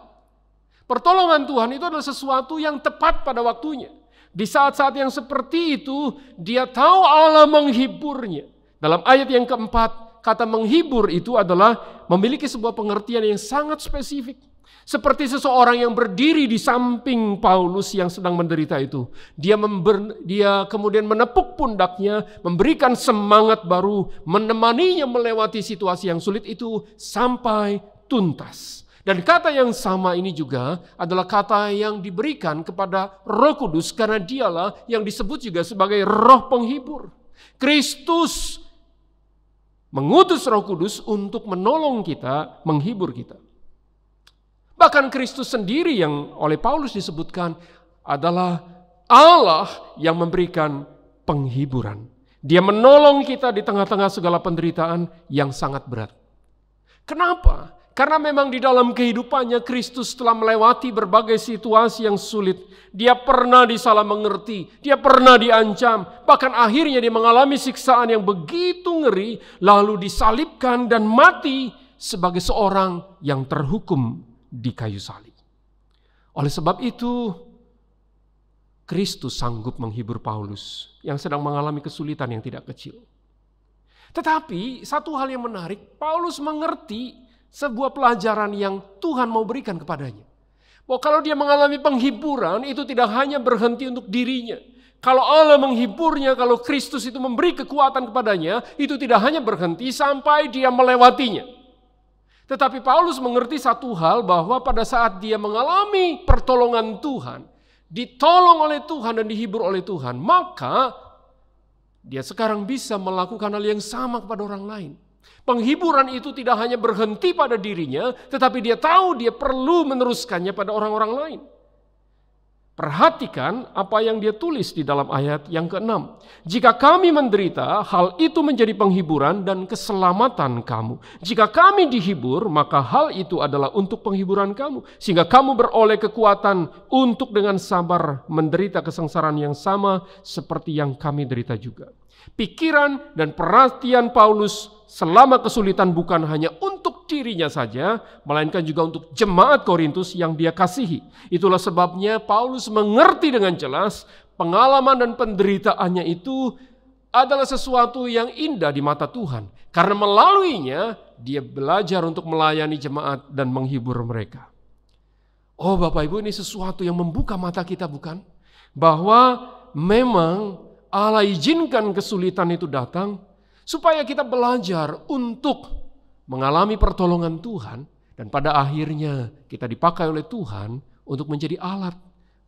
Pertolongan Tuhan itu adalah sesuatu yang tepat pada waktunya. Di saat-saat yang seperti itu, dia tahu Allah menghiburnya. Dalam ayat yang keempat, kata menghibur itu adalah memiliki sebuah pengertian yang sangat spesifik. Seperti seseorang yang berdiri di samping Paulus yang sedang menderita itu. Dia kemudian menepuk pundaknya, memberikan semangat baru, menemaninya melewati situasi yang sulit itu sampai tuntas. Dan kata yang sama ini juga adalah kata yang diberikan kepada Roh Kudus karena dialah yang disebut juga sebagai Roh Penghibur. Kristus mengutus Roh Kudus untuk menolong kita, menghibur kita. Bahkan Kristus sendiri yang oleh Paulus disebutkan adalah Allah yang memberikan penghiburan. Dia menolong kita di tengah-tengah segala penderitaan yang sangat berat. Kenapa? Karena memang di dalam kehidupannya Kristus telah melewati berbagai situasi yang sulit. Dia pernah disalah mengerti, dia pernah diancam, bahkan akhirnya dia mengalami siksaan yang begitu ngeri, lalu disalibkan dan mati sebagai seorang yang terhukum di kayu salib. Oleh sebab itu, Kristus sanggup menghibur Paulus yang sedang mengalami kesulitan yang tidak kecil. Tetapi satu hal yang menarik, Paulus mengerti sebuah pelajaran yang Tuhan mau berikan kepadanya. Bahwa kalau dia mengalami penghiburan, itu tidak hanya berhenti untuk dirinya. Kalau Allah menghiburnya, kalau Kristus itu memberi kekuatan kepadanya, itu tidak hanya berhenti sampai dia melewatinya. Tetapi Paulus mengerti satu hal, bahwa pada saat dia mengalami pertolongan Tuhan, ditolong oleh Tuhan dan dihibur oleh Tuhan, maka dia sekarang bisa melakukan hal yang sama kepada orang lain. Penghiburan itu tidak hanya berhenti pada dirinya, tetapi dia tahu dia perlu meneruskannya pada orang-orang lain. Perhatikan apa yang dia tulis di dalam ayat yang ke-6. Jika kami menderita, hal itu menjadi penghiburan dan keselamatan kamu. Jika kami dihibur, maka hal itu adalah untuk penghiburan kamu. Sehingga kamu beroleh kekuatan untuk dengan sabar menderita kesengsaraan yang sama seperti yang kami derita juga. Pikiran dan perhatian Paulus selama kesulitan bukan hanya untuk dirinya saja, melainkan juga untuk jemaat Korintus yang dia kasihi. Itulah sebabnya Paulus mengerti dengan jelas pengalaman dan penderitaannya itu adalah sesuatu yang indah di mata Tuhan. Karena melaluinya dia belajar untuk melayani jemaat dan menghibur mereka. Oh Bapak Ibu, ini sesuatu yang membuka mata kita, bukan? Bahwa memang Allah izinkan kesulitan itu datang supaya kita belajar untuk mengalami pertolongan Tuhan, dan pada akhirnya kita dipakai oleh Tuhan untuk menjadi alat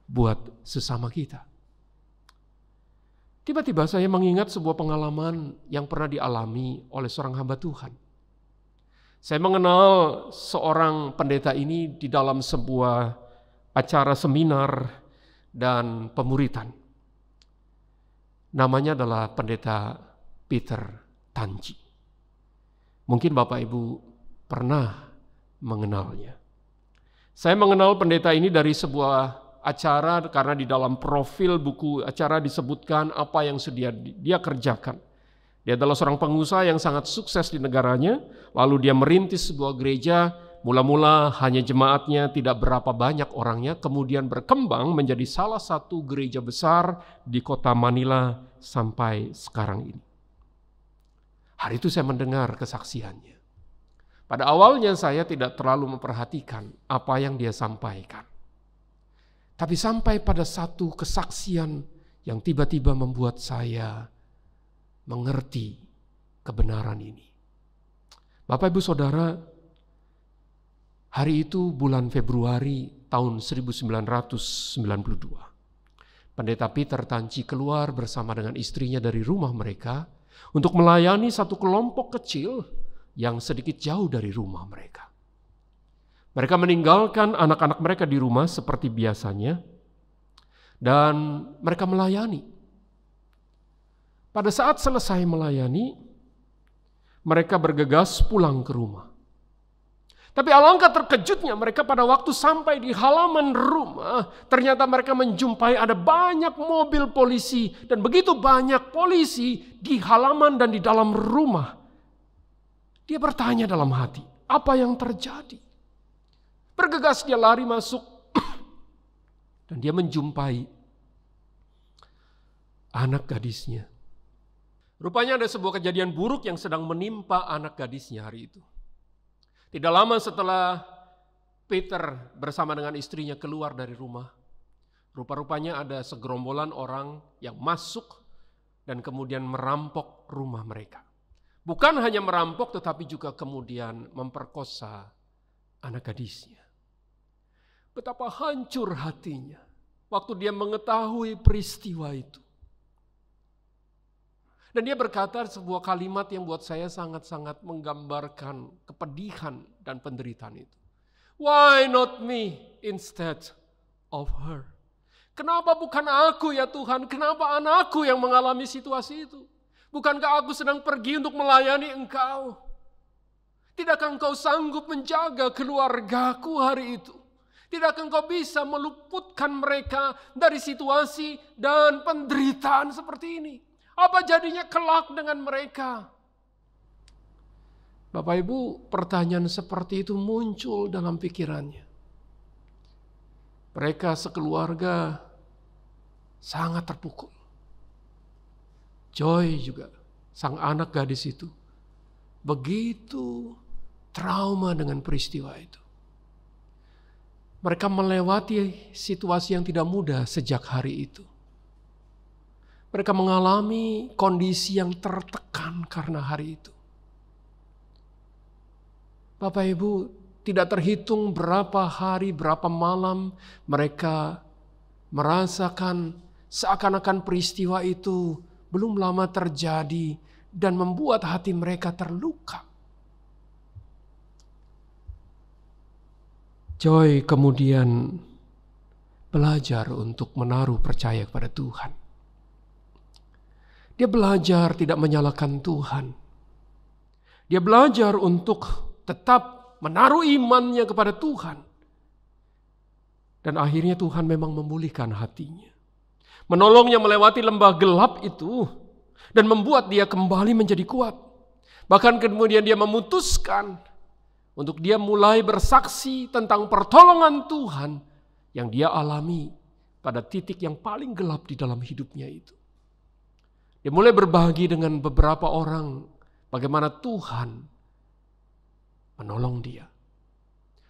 buat sesama kita. Tiba-tiba saya mengingat sebuah pengalaman yang pernah dialami oleh seorang hamba Tuhan. Saya mengenal seorang pendeta ini di dalam sebuah acara seminar dan pemuritan. Namanya adalah pendeta Peter Tanji. Mungkin Bapak Ibu pernah mengenalnya. Saya mengenal pendeta ini dari sebuah acara karena di dalam profil buku acara disebutkan apa yang sudah dia kerjakan. Dia adalah seorang pengusaha yang sangat sukses di negaranya, lalu dia merintis sebuah gereja, mula-mula hanya jemaatnya tidak berapa banyak orangnya, kemudian berkembang menjadi salah satu gereja besar di kota Manila sampai sekarang ini. Hari itu saya mendengar kesaksiannya. Pada awalnya saya tidak terlalu memperhatikan apa yang dia sampaikan. Tapi sampai pada satu kesaksian yang tiba-tiba membuat saya mengerti kebenaran ini. Bapak Ibu Saudara, hari itu bulan Februari tahun 1992. Pendeta Peter Tanci keluar bersama dengan istrinya dari rumah mereka untuk melayani satu kelompok kecil yang sedikit jauh dari rumah mereka. Mereka meninggalkan anak-anak mereka di rumah seperti biasanya dan mereka melayani. Pada saat selesai melayani, mereka bergegas pulang ke rumah. Tapi alangkah terkejutnya mereka pada waktu sampai di halaman rumah, ternyata mereka menjumpai ada banyak mobil polisi dan begitu banyak polisi di halaman dan di dalam rumah. Dia bertanya dalam hati, apa yang terjadi? Bergegas dia lari masuk dan dia menjumpai anak gadisnya. Rupanya ada sebuah kejadian buruk yang sedang menimpa anak gadisnya hari itu. Tidak lama setelah Peter bersama dengan istrinya keluar dari rumah, rupa-rupanya ada segerombolan orang yang masuk dan kemudian merampok rumah mereka. Bukan hanya merampok tetapi juga kemudian memperkosa anak gadisnya. Betapa hancur hatinya waktu dia mengetahui peristiwa itu. Dan dia berkata sebuah kalimat yang buat saya sangat-sangat menggambarkan kepedihan dan penderitaan itu. Why not me instead of her? Kenapa bukan aku ya Tuhan? Kenapa anakku yang mengalami situasi itu? Bukankah aku sedang pergi untuk melayani Engkau? Tidakkah Engkau sanggup menjaga keluargaku hari itu? Tidakkah Engkau bisa meluputkan mereka dari situasi dan penderitaan seperti ini? Apa jadinya kelak dengan mereka? Bapak Ibu, pertanyaan seperti itu muncul dalam pikirannya. Mereka sekeluarga sangat terpukul. Joy juga, sang anak gadis itu, begitu trauma dengan peristiwa itu. Mereka melewati situasi yang tidak mudah sejak hari itu. Mereka mengalami kondisi yang tertekan karena hari itu. Bapak Ibu, tidak terhitung berapa hari, berapa malam mereka merasakan seakan-akan peristiwa itu belum lama terjadi dan membuat hati mereka terluka. Joy kemudian belajar untuk menaruh percaya kepada Tuhan. Dia belajar tidak menyalahkan Tuhan. Dia belajar untuk tetap menaruh imannya kepada Tuhan. Dan akhirnya Tuhan memang memulihkan hatinya. Menolongnya melewati lembah gelap itu dan membuat dia kembali menjadi kuat. Bahkan kemudian dia memutuskan untuk dia mulai bersaksi tentang pertolongan Tuhan yang dia alami pada titik yang paling gelap di dalam hidupnya itu. Dia mulai berbagi dengan beberapa orang bagaimana Tuhan menolong dia.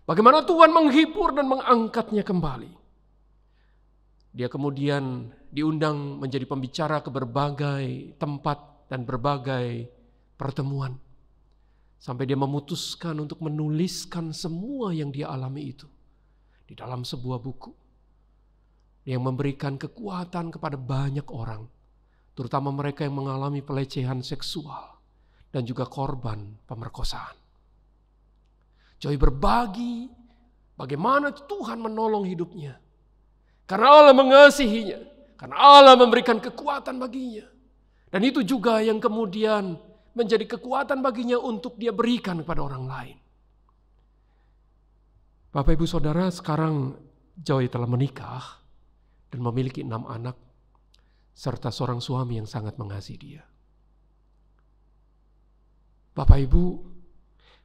Bagaimana Tuhan menghibur dan mengangkatnya kembali. Dia kemudian diundang menjadi pembicara ke berbagai tempat dan berbagai pertemuan. Sampai dia memutuskan untuk menuliskan semua yang dia alami itu di dalam sebuah buku. Yang memberikan kekuatan kepada banyak orang. Terutama mereka yang mengalami pelecehan seksual dan juga korban pemerkosaan. Joy berbagi bagaimana Tuhan menolong hidupnya. Karena Allah mengasihinya. Karena Allah memberikan kekuatan baginya. Dan itu juga yang kemudian menjadi kekuatan baginya untuk dia berikan kepada orang lain. Bapak Ibu Saudara, sekarang Joy telah menikah dan memiliki 6 anak, serta seorang suami yang sangat mengasihi dia. Bapak Ibu,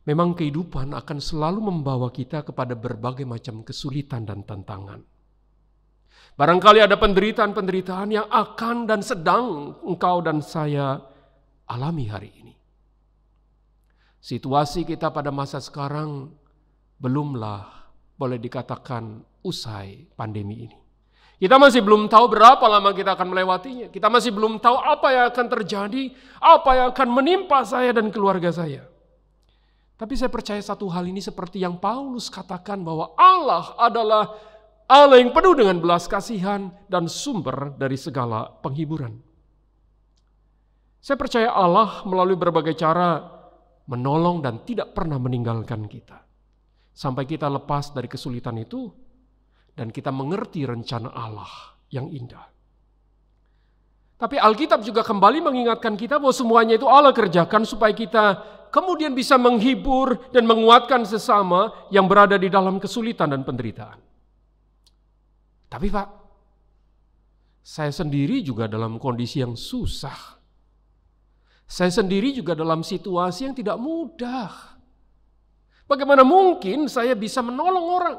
memang kehidupan akan selalu membawa kita kepada berbagai macam kesulitan dan tantangan. Barangkali ada penderitaan-penderitaan yang akan dan sedang engkau dan saya alami hari ini. Situasi kita pada masa sekarang belumlah boleh dikatakan usai pandemi ini. Kita masih belum tahu berapa lama kita akan melewatinya. Kita masih belum tahu apa yang akan terjadi, apa yang akan menimpa saya dan keluarga saya. Tapi saya percaya satu hal ini seperti yang Paulus katakan, bahwa Allah adalah Allah yang penuh dengan belas kasihan dan sumber dari segala penghiburan. Saya percaya Allah melalui berbagai cara menolong dan tidak pernah meninggalkan kita. Sampai kita lepas dari kesulitan itu dan kita mengerti rencana Allah yang indah. Tapi Alkitab juga kembali mengingatkan kita bahwa semuanya itu Allah kerjakan supaya kita kemudian bisa menghibur dan menguatkan sesama yang berada di dalam kesulitan dan penderitaan. Tapi Pak, saya sendiri juga dalam kondisi yang susah. Saya sendiri juga dalam situasi yang tidak mudah. Bagaimana mungkin saya bisa menolong orang?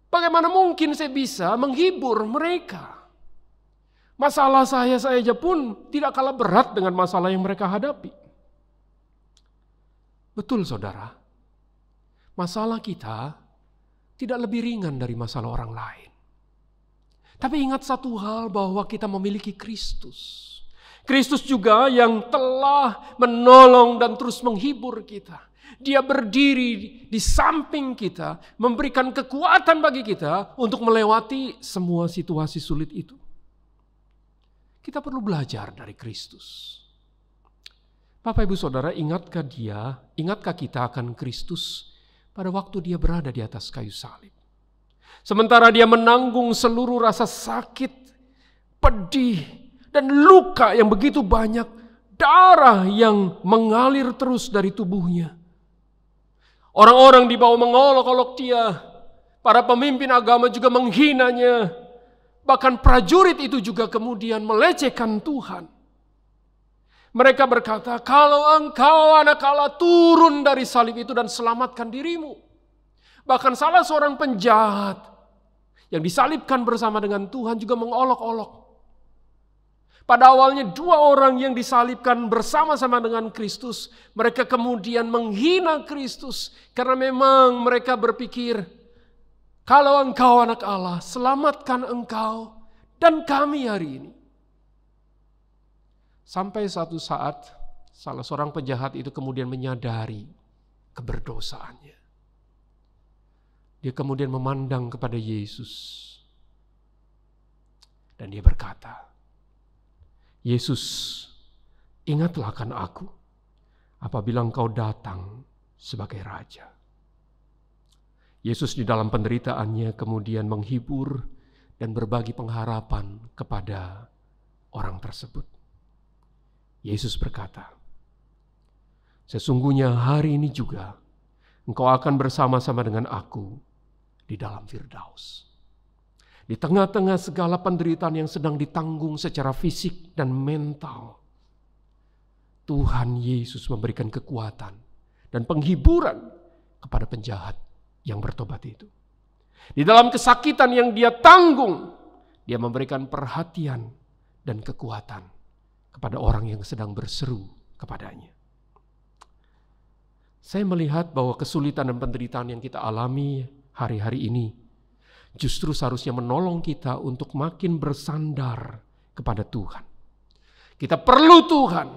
Bagaimana mungkin saya bisa menghibur mereka? Masalah saya saja pun tidak kalah berat dengan masalah yang mereka hadapi. Betul saudara, masalah kita tidak lebih ringan dari masalah orang lain. Tapi ingat satu hal, bahwa kita memiliki Kristus. Kristus juga yang telah menolong dan terus menghibur kita. Dia berdiri di samping kita, memberikan kekuatan bagi kita untuk melewati semua situasi sulit itu. Kita perlu belajar dari Kristus. Bapak Ibu Saudara, ingatkah kita akan Kristus pada waktu dia berada di atas kayu salib? Sementara dia menanggung seluruh rasa sakit, pedih, dan luka yang begitu banyak, darah yang mengalir terus dari tubuhnya. Orang-orang di bawah mengolok-olok dia, para pemimpin agama juga menghinanya, bahkan prajurit itu juga kemudian melecehkan Tuhan. Mereka berkata, kalau engkau anak Allah, turun dari salib itu dan selamatkan dirimu. Bahkan salah seorang penjahat yang disalibkan bersama dengan Tuhan juga mengolok-olok. Pada awalnya 2 orang yang disalibkan bersama-sama dengan Kristus, mereka kemudian menghina Kristus karena memang mereka berpikir, kalau engkau anak Allah, selamatkan engkau dan kami hari ini. Sampai satu saat, salah seorang penjahat itu kemudian menyadari keberdosaannya. Dia kemudian memandang kepada Yesus. Dan dia berkata, Yesus, ingatlah akan aku apabila engkau datang sebagai Raja. Yesus di dalam penderitaannya kemudian menghibur dan berbagi pengharapan kepada orang tersebut. Yesus berkata, sesungguhnya hari ini juga engkau akan bersama-sama dengan aku di dalam Firdaus. Di tengah-tengah segala penderitaan yang sedang ditanggung secara fisik dan mental, Tuhan Yesus memberikan kekuatan dan penghiburan kepada penjahat yang bertobat itu. Di dalam kesakitan yang dia tanggung, dia memberikan perhatian dan kekuatan kepada orang yang sedang berseru kepadanya. Saya melihat bahwa kesulitan dan penderitaan yang kita alami hari-hari ini justru seharusnya menolong kita untuk makin bersandar kepada Tuhan. Kita perlu Tuhan,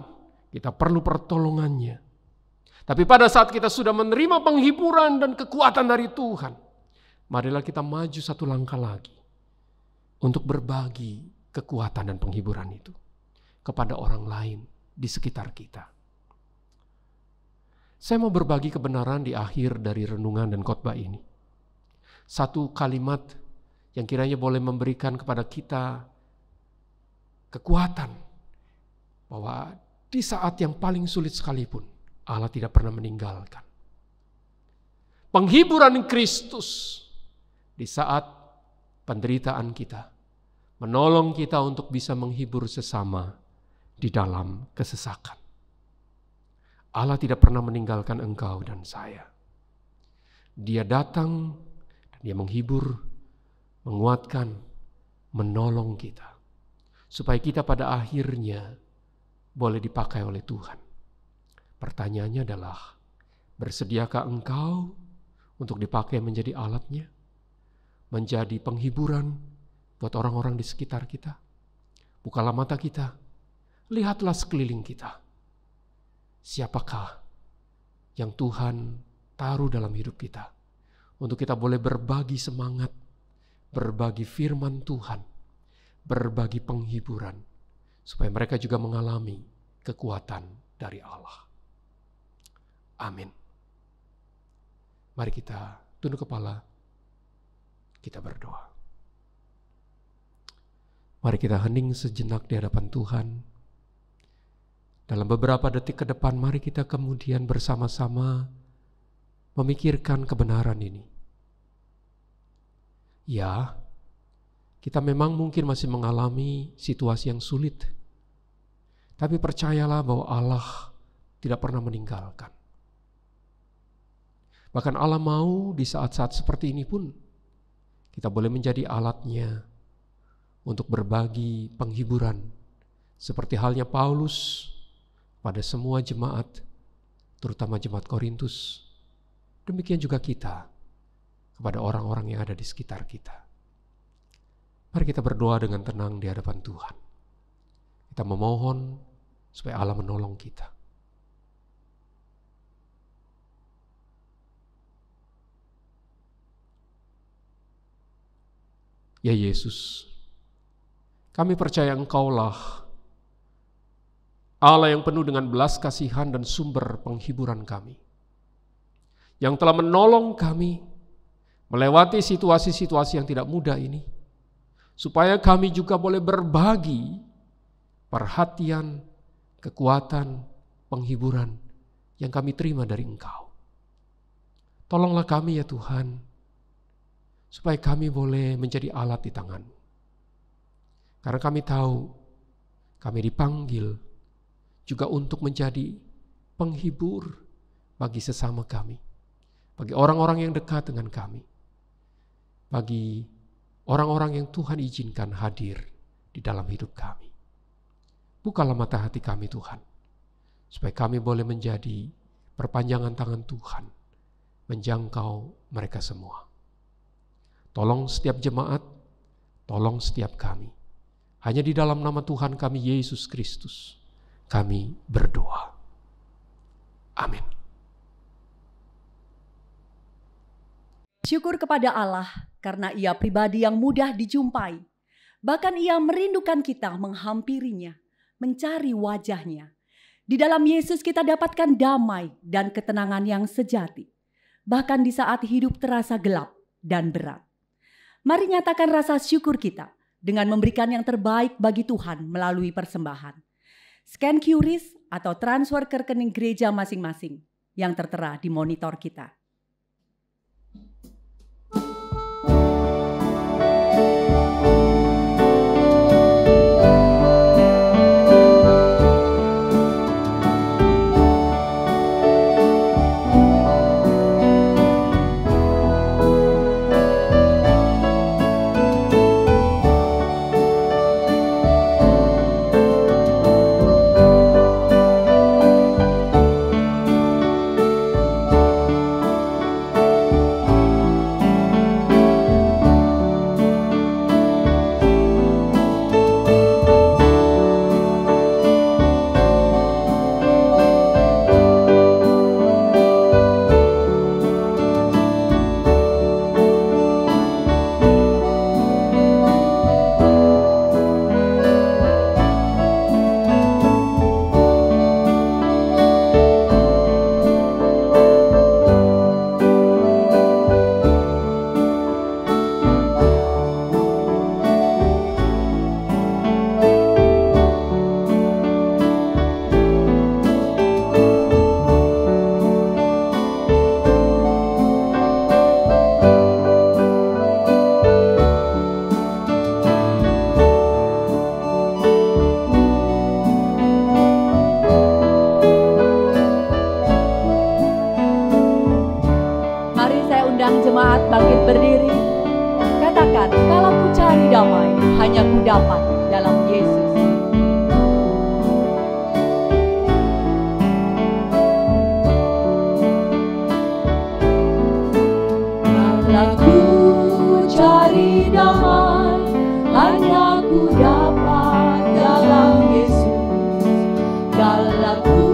kita perlu pertolongannya. Tapi pada saat kita sudah menerima penghiburan dan kekuatan dari Tuhan, marilah kita maju satu langkah lagi untuk berbagi kekuatan dan penghiburan itu kepada orang lain di sekitar kita. Saya mau berbagi kebenaran di akhir dari renungan dan khotbah ini. Satu kalimat yang kiranya boleh memberikan kepada kita kekuatan bahwa di saat yang paling sulit sekalipun Allah tidak pernah meninggalkan. penghiburan Kristus di saat penderitaan kita, menolong kita untuk bisa menghibur sesama di dalam kesesakan. Allah tidak pernah meninggalkan engkau dan saya. Dia datang, dia menghibur, menguatkan, menolong kita, supaya kita pada akhirnya boleh dipakai oleh Tuhan. Pertanyaannya adalah, bersediakah engkau untuk dipakai menjadi alatnya? Menjadi penghiburan buat orang-orang di sekitar kita? Bukalah mata kita, lihatlah sekeliling kita. Siapakah yang Tuhan taruh dalam hidup kita untuk kita boleh berbagi semangat, berbagi firman Tuhan, berbagi penghiburan, supaya mereka juga mengalami kekuatan dari Allah. Amin. Mari kita tunduk kepala, kita berdoa. Mari kita hening sejenak di hadapan Tuhan. Dalam beberapa detik ke depan, mari kita kemudian bersama-sama memikirkan kebenaran ini. Ya, kita memang mungkin masih mengalami situasi yang sulit. Tapi percayalah bahwa Allah tidak pernah meninggalkan. Bahkan Allah mau di saat-saat seperti ini pun kita boleh menjadi alatnya untuk berbagi penghiburan. Seperti halnya Paulus pada semua jemaat, terutama jemaat Korintus. Demikian juga kita kepada orang-orang yang ada di sekitar kita. Mari kita berdoa dengan tenang di hadapan Tuhan. Kita memohon supaya Allah menolong kita. Ya Yesus, kami percaya Engkaulah Allah yang penuh dengan belas kasihan dan sumber penghiburan kami, yang telah menolong kami melewati situasi-situasi yang tidak mudah ini, supaya kami juga boleh berbagi perhatian, kekuatan, penghiburan yang kami terima dari Engkau. Tolonglah kami ya Tuhan, supaya kami boleh menjadi alat di tangan-Mu. Karena kami tahu, kami dipanggil juga untuk menjadi penghibur bagi sesama kami, bagi orang-orang yang dekat dengan kami, bagi orang-orang yang Tuhan izinkan hadir di dalam hidup kami. Bukalah mata hati kami Tuhan, supaya kami boleh menjadi perpanjangan tangan Tuhan, menjangkau mereka semua. Tolong setiap jemaat, tolong setiap kami. Hanya di dalam nama Tuhan kami Yesus Kristus kami berdoa. Amin. Syukur kepada Allah karena Ia pribadi yang mudah dijumpai. Bahkan Ia merindukan kita menghampirinya, mencari wajahnya. Di dalam Yesus kita dapatkan damai dan ketenangan yang sejati. Bahkan di saat hidup terasa gelap dan berat. Mari nyatakan rasa syukur kita dengan memberikan yang terbaik bagi Tuhan melalui persembahan. Scan QRIS atau transfer ke rekening gereja masing-masing yang tertera di monitor kita. jemaat bangkit berdiri. Katakan, kalau ku cari damai, hanya ku dapat dalam Yesus. Kalau ku cari damai, hanya ku dapat dalam Yesus. Kalau ku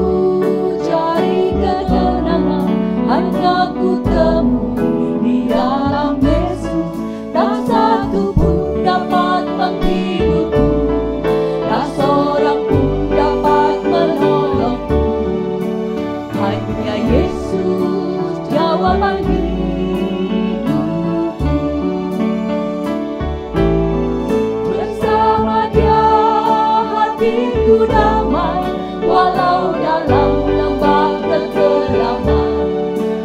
cari ketenangan, hanya ku temui di dalam Yesus. Tak satu pun dapat menghiburku, tak seorang pun dapat menolongku. Hanya Yesus jawaban hidupku. Bersama Dia hatiku damai, walau dalam lembah kegelapan.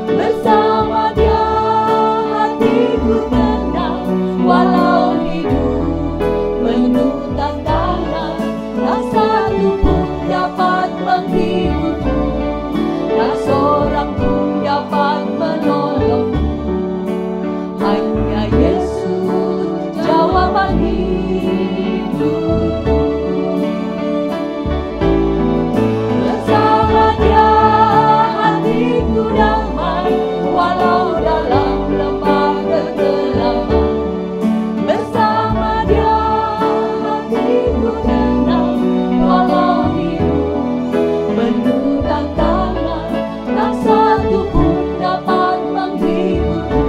Bersama Dia hatiku tenang, walau hidup penuh tantangan. Tak satu pun dapat menghiburku, tak seorang pun dapat menolongku. Hanya Yesus jawaban hidupku. Bersama Dia hatiku damai, walau dalam lembah kegelapan. Bersama Dia hatiku tenang, walau hidup penuh tantangan. Tak satu pun dapat menghiburku,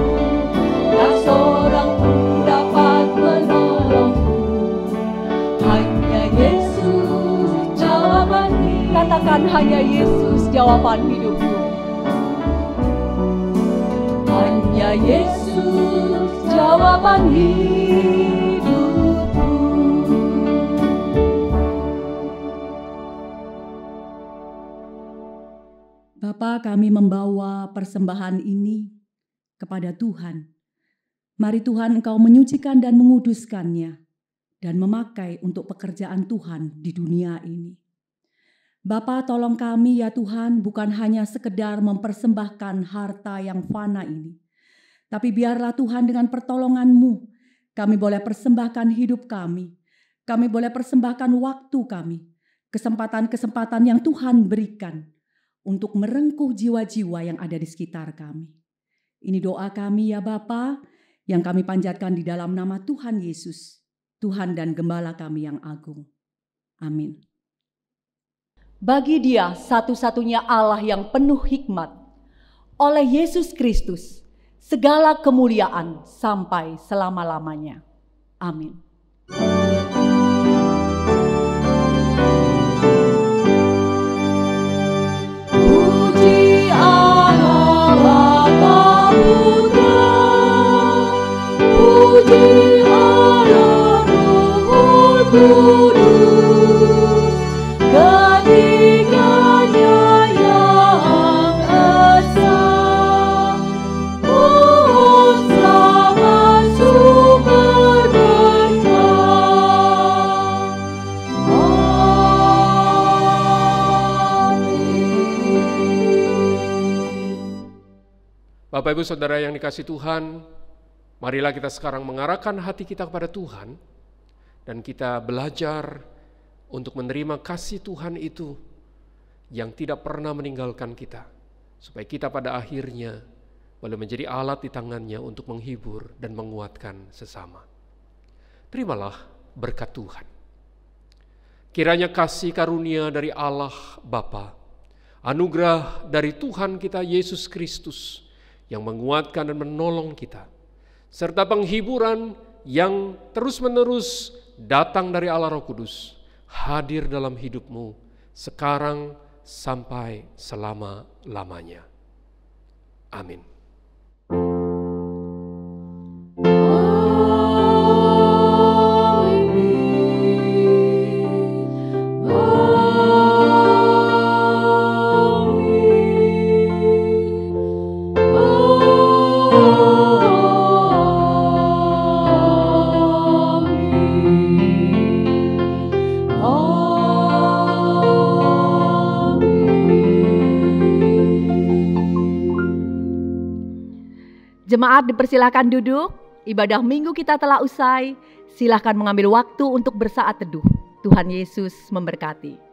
tak seorang pun dapat menolongku. Hanya Yesus jawaban hidupku. Katakan, hanya Yesus jawaban hidupku. Hanya Yesus jawaban hidupku. Bapa, kami membawa persembahan ini kepada Tuhan. Mari Tuhan, Engkau menyucikan dan menguduskannya dan memakai untuk pekerjaan Tuhan di dunia ini. Bapa, tolong kami ya Tuhan, bukan hanya sekedar mempersembahkan harta yang fana ini, tapi biarlah Tuhan dengan pertolongan-Mu, kami boleh persembahkan hidup kami boleh persembahkan waktu kami, kesempatan-kesempatan yang Tuhan berikan untuk merengkuh jiwa-jiwa yang ada di sekitar kami. Ini doa kami ya Bapa, yang kami panjatkan di dalam nama Tuhan Yesus, Tuhan dan Gembala kami yang agung. Amin. Bagi Dia satu-satunya Allah yang penuh hikmat, oleh Yesus Kristus, segala kemuliaan sampai selama-lamanya. Amin. Puji Allah Bapa Putra, puji Allah Roh Kudus, ketiganya yang esa. Oh, selamat sumber berkat. Bapak Ibu Saudara yang dikasihi Tuhan, marilah kita sekarang mengarahkan hati kita kepada Tuhan dan kita belajar untuk menerima kasih Tuhan itu yang tidak pernah meninggalkan kita, supaya kita pada akhirnya boleh menjadi alat di tangannya untuk menghibur dan menguatkan sesama. Terimalah berkat Tuhan. Kiranya kasih karunia dari Allah Bapa, anugerah dari Tuhan kita Yesus Kristus yang menguatkan dan menolong kita, serta penghiburan yang terus-menerus datang dari Allah Roh Kudus, hadir dalam hidupmu sekarang sampai selama-lamanya. Amin. Jemaat dipersilakan duduk, ibadah minggu kita telah usai. Silakan mengambil waktu untuk bersaat teduh. Tuhan Yesus memberkati.